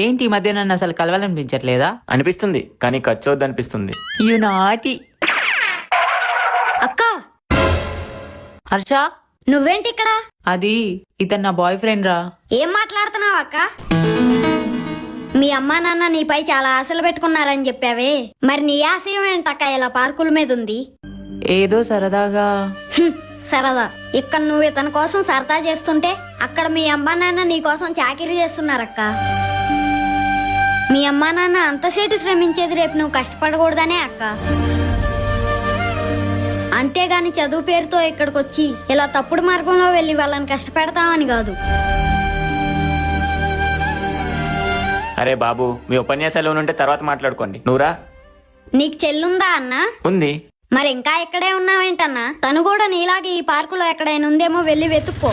ఏంటి ఈ మధ్య నన్ను అసలు కలవాలనిపించట్లేదా? అనిపిస్తుంది, కానీ ఖర్చు వద్దు అనిపిస్తుంది. యు నాటి. అక్క హర్ష, నువ్వేంటి ఇక్కడ? అది ఇతను నా బాయ్ ఫ్రెండ్ రా. ఏం మాట్లాడుతున్నావు అక్క? మీ అమ్మా నాన్న నీపై చాలా ఆశలు పెట్టుకున్నారని చెప్పావే, మరి నీ ఆశయం ఏంటక్క ఇలా పార్కుల మీద ఉంది? ఏదో సరదాగా. సరదా? ఇక్కడ నువ్వు ఇతని కోసం సరదా చేస్తుంటే అక్కడ మీ అమ్మా నాన్న నీ కోసం చాకిరీ చేస్తున్నారక్క. మీ అమ్మా నాన్న అంతసేటు శ్రమించేది రేపు నువ్వు కష్టపడకూడదనే అక్క. అంతేగాని చదువు పేరుతో ఇక్కడికి వచ్చి ఇలా తప్పుడు మార్గంలో వెళ్ళి వాళ్ళని కష్టపెడతామని కాదు. అరే బాబు, మీ ఉపన్యాసాలు ఉంటే తర్వాత మాట్లాడుకోండి. నువ్వురా. నీకు చెల్లుందా అన్నా? ఉంది. మరి ఇంకా ఇక్కడే ఉన్నావేంటన్నా? తను కూడా నీలాగే ఈ పార్కులో ఎక్కడైనా ఉందేమో వెళ్ళి వెతుక్కో.